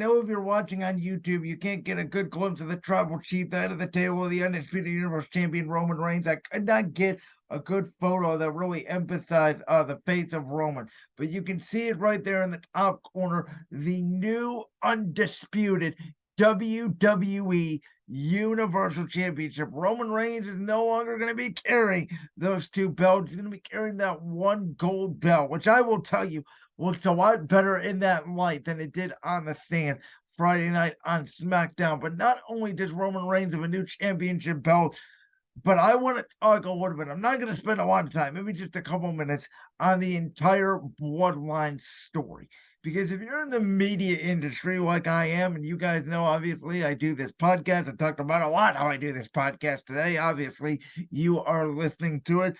Know if you're watching on YouTube, you can't get a good glimpse of the tribal chief, the head of the table, the undisputed Universal Champion Roman Reigns. I could not get a good photo that really emphasized the face of Roman, but you can see it right there in the top corner. The new undisputed WWE Universal Championship. Roman Reigns is no longer going to be carrying those two belts. He's going to be carrying that one gold belt, which I will tell you looks a lot better in that light than it did on the stand Friday night on SmackDown. But not only does Roman Reigns have a new championship belt, but I want to talk a little bit. I'm not going to spend a lot of time, maybe just a couple minutes, on the entire Bloodline story. Because if you're in the media industry like I am, and you guys know, obviously, I do this podcast. I talked about a lot how I do this podcast today. Obviously, you are listening to it.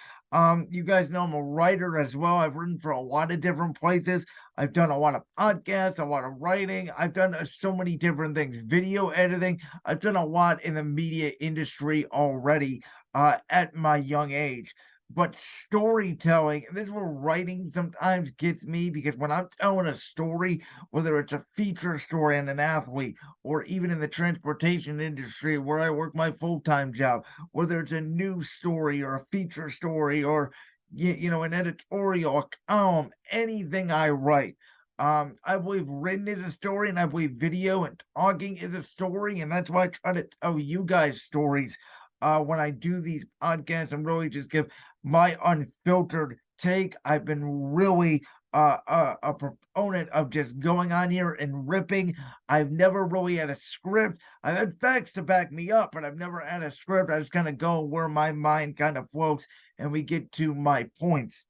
You guys know I'm a writer as well. I've written for a lot of different places. I've done a lot of podcasts, a lot of writing. I've done so many different things, video editing. I've done a lot in the media industry already at my young age. But storytelling, and this is where writing sometimes gets me, because when I'm telling a story, whether it's a feature story on an athlete, or even in the transportation industry where I work my full-time job, whether it's a news story or a feature story or an editorial, a column, anything I write. I believe written is a story, and I believe video and talking is a story, and that's why I try to tell you guys stories when I do these podcasts and really just give my unfiltered take. I've been really a proponent of just going on here and ripping. I've never really had a script. I've had facts to back me up, but I've never had a script. I just kind of go where my mind kind of floats and we get to my points.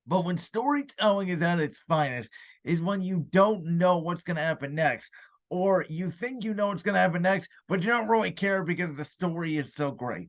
But when storytelling is at its finest is when you don't know what's going to happen next, or you think you know what's going to happen next, but you don't really care because the story is so great.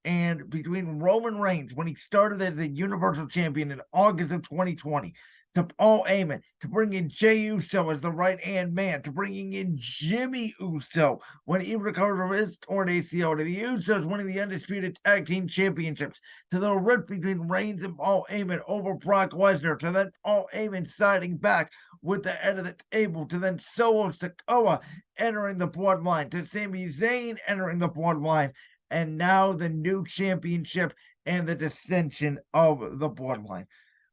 And between Roman Reigns, when he started as the Universal Champion in August of 2020, to Paul Heyman, to bring in Jey Uso as the right-hand man, to bringing in Jimmy Uso when he recovered from his torn ACL, to the Usos winning the Undisputed Tag Team Championships, to the rift between Reigns and Paul Heyman over Brock Lesnar, to then Paul Heyman siding back with the head of the table, to then Solo Sikoa entering the Bloodline, to Sami Zayn entering the Bloodline, and now the new championship and the dissension of the Bloodline.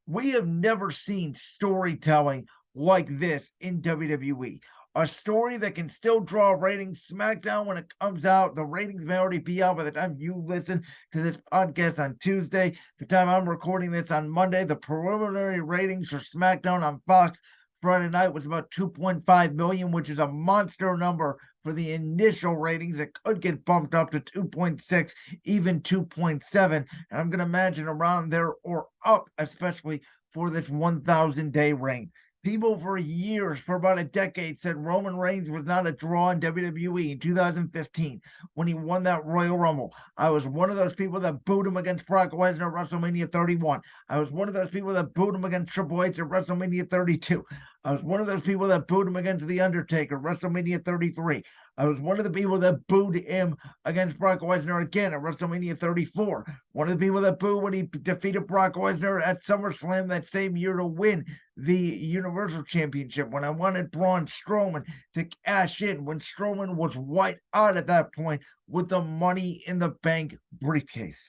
We have never seen storytelling like this in WWE. A story that can still draw ratings. SmackDown, when it comes out, the ratings may already be out by the time you listen to this podcast on Tuesday. The time I'm recording this on Monday, the preliminary ratings for SmackDown on Fox Friday night was about 2.5 million, which is a monster number for the initial ratings. It could get bumped up to 2.6, even 2.7. And I'm going to imagine around there or up, especially for this 1,000-day reign. People for years, for about a decade, said Roman Reigns was not a draw in WWE in 2015 when he won that Royal Rumble. I was one of those people that booed him against Brock Lesnar at WrestleMania 31. I was one of those people that booed him against Triple H at WrestleMania 32. I was one of those people that booed him against The Undertaker at WrestleMania 33. I was one of the people that booed him against Brock Lesnar again at WrestleMania 34. One of the people that booed when he defeated Brock Lesnar at SummerSlam that same year to win the Universal Championship, when I wanted Braun Strowman to cash in, when Strowman was white out at that point with the Money in the Bank briefcase.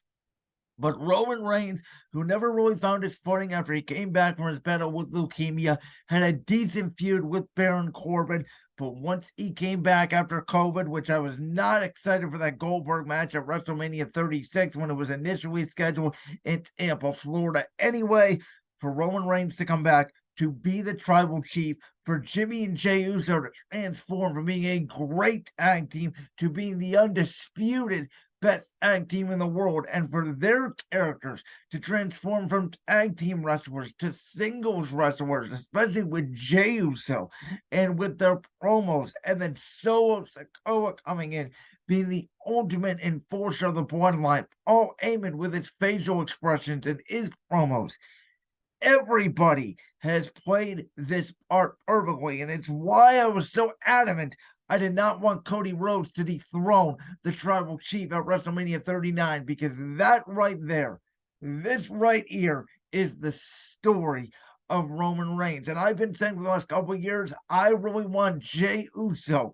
But Roman Reigns, who never really found his footing after he came back from his battle with leukemia, had a decent feud with Baron Corbin. But once he came back after COVID, which I was not excited for that Goldberg match at WrestleMania 36 when it was initially scheduled in Tampa, Florida anyway, for Roman Reigns to come back to be the tribal chief, for Jimmy and Jey Uso to transform from being a great tag team to being the undisputed best tag team in the world, and for their characters to transform from tag team wrestlers to singles wrestlers, especially with Jey Uso and with their promos, and then Solo Sikoa coming in, being the ultimate enforcer of the Bloodline, Paul Heyman with his facial expressions and his promos. Everybody has played this part perfectly, and it's why I was so adamant I did not want Cody Rhodes to dethrone the tribal chief at WrestleMania 39, because that right there, this right here, is the story of Roman Reigns. And I've been saying for the last couple of years, I really want Jey Uso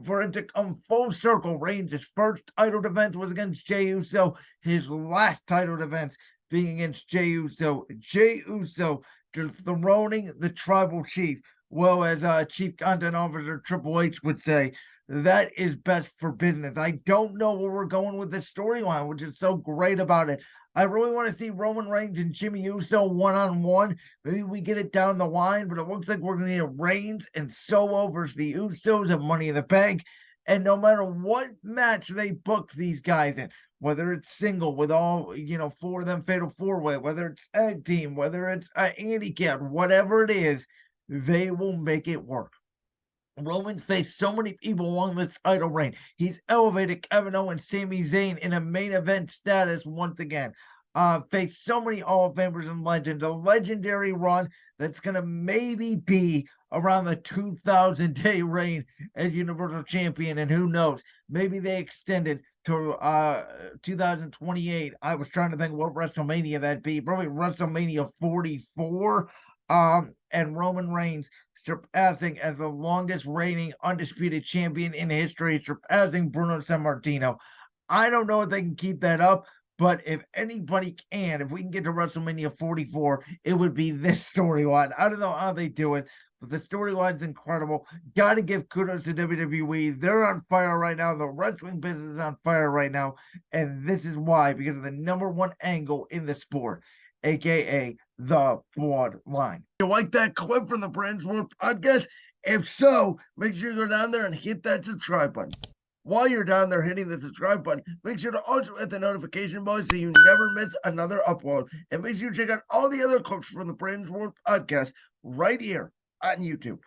for it to come full circle. Reigns' first title defense was against Jey Uso, his last title defense being against Jey Uso. Jey Uso dethroning the tribal chief. Well, as Chief Content Officer Triple H would say, that is best for business. I don't know where we're going with this storyline, which is so great about it. I really want to see Roman Reigns and Jimmy Uso one-on-one. Maybe we get it down the line, but it looks like we're going to get Reigns and Solo versus the Usos at Money in the Bank. And no matter what match they book these guys in, whether it's single with all, four of them fatal four-way, whether it's tag team, whether it's a handicap, whatever it is, they will make it work. Roman's faced so many people along this title reign. He's elevated Kevin Owens, Sami Zayn in a main event status once again. Faced so many Hall of Famers and legends. A legendary run that's going to maybe be around the 2,000-day reign as Universal Champion. And who knows, maybe they extended to 2028. I was trying to think what WrestleMania that'd be. Probably WrestleMania 44. And Roman Reigns surpassing as the longest reigning undisputed champion in history, surpassing Bruno Sammartino. I don't know if they can keep that up, but if anybody can, if we can get to WrestleMania 44, it would be this storyline. I don't know how they do it, but the storyline's incredible. Got to give kudos to WWE. They're on fire right now. The wrestling business is on fire right now, and this is why, because of the number one angle in the sport, aka the Bloodline. You like that clip from the Brand's World Podcast? If so, make sure you go down there and hit that subscribe button. While you're down there hitting the subscribe button, make sure to also hit the notification bell so you never miss another upload. And make sure you check out all the other clips from the Brand's World Podcast right here on YouTube.